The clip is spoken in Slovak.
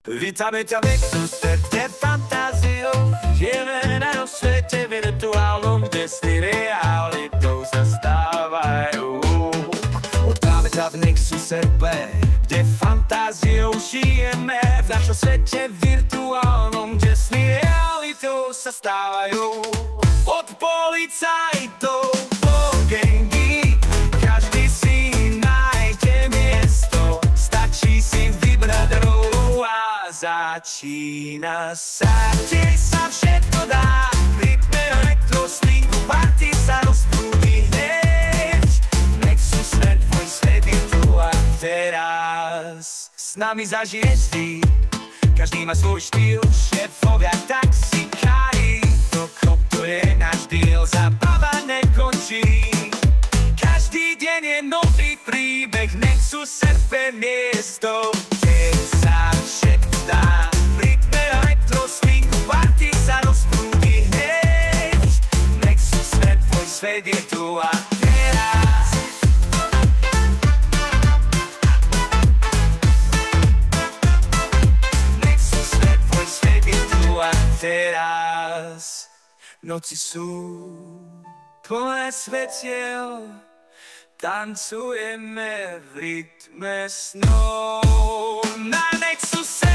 Witamy ťa v Nexuse, kde fantáziou žijeme na svete virtuálnom, kde sny realitou sa stávajú. Witamy ťa v Nexuse, kde fantáziou žijeme v našom svete virtuálnom, kde sny realitou sa stávajú. Od policajtov po gangy, každý si nájde miesto, stačí si vybrať rolu a začína sa. Dej sa všetko dá, rytme elektroslinku, party sa rozprúdi hneď. Nexus svet, tvoj svet je tu a teraz. S nami zažiješ ty, každý má svoj štýl, šéfovia, taxikári. To je náš deal, zabava nekončí. Každý deň je nový príbeh, Nexus surfe miesto, kde sa všetko dá. V rytme elektroslinku, party sa rozprúdi hneď. Nexus svet, tvoj svet je tu a teraz. Nexus svet, tvoj svet je tu a teraz. Noci sú plné svetiel, tancujeme v rytme snov. Na Nexuse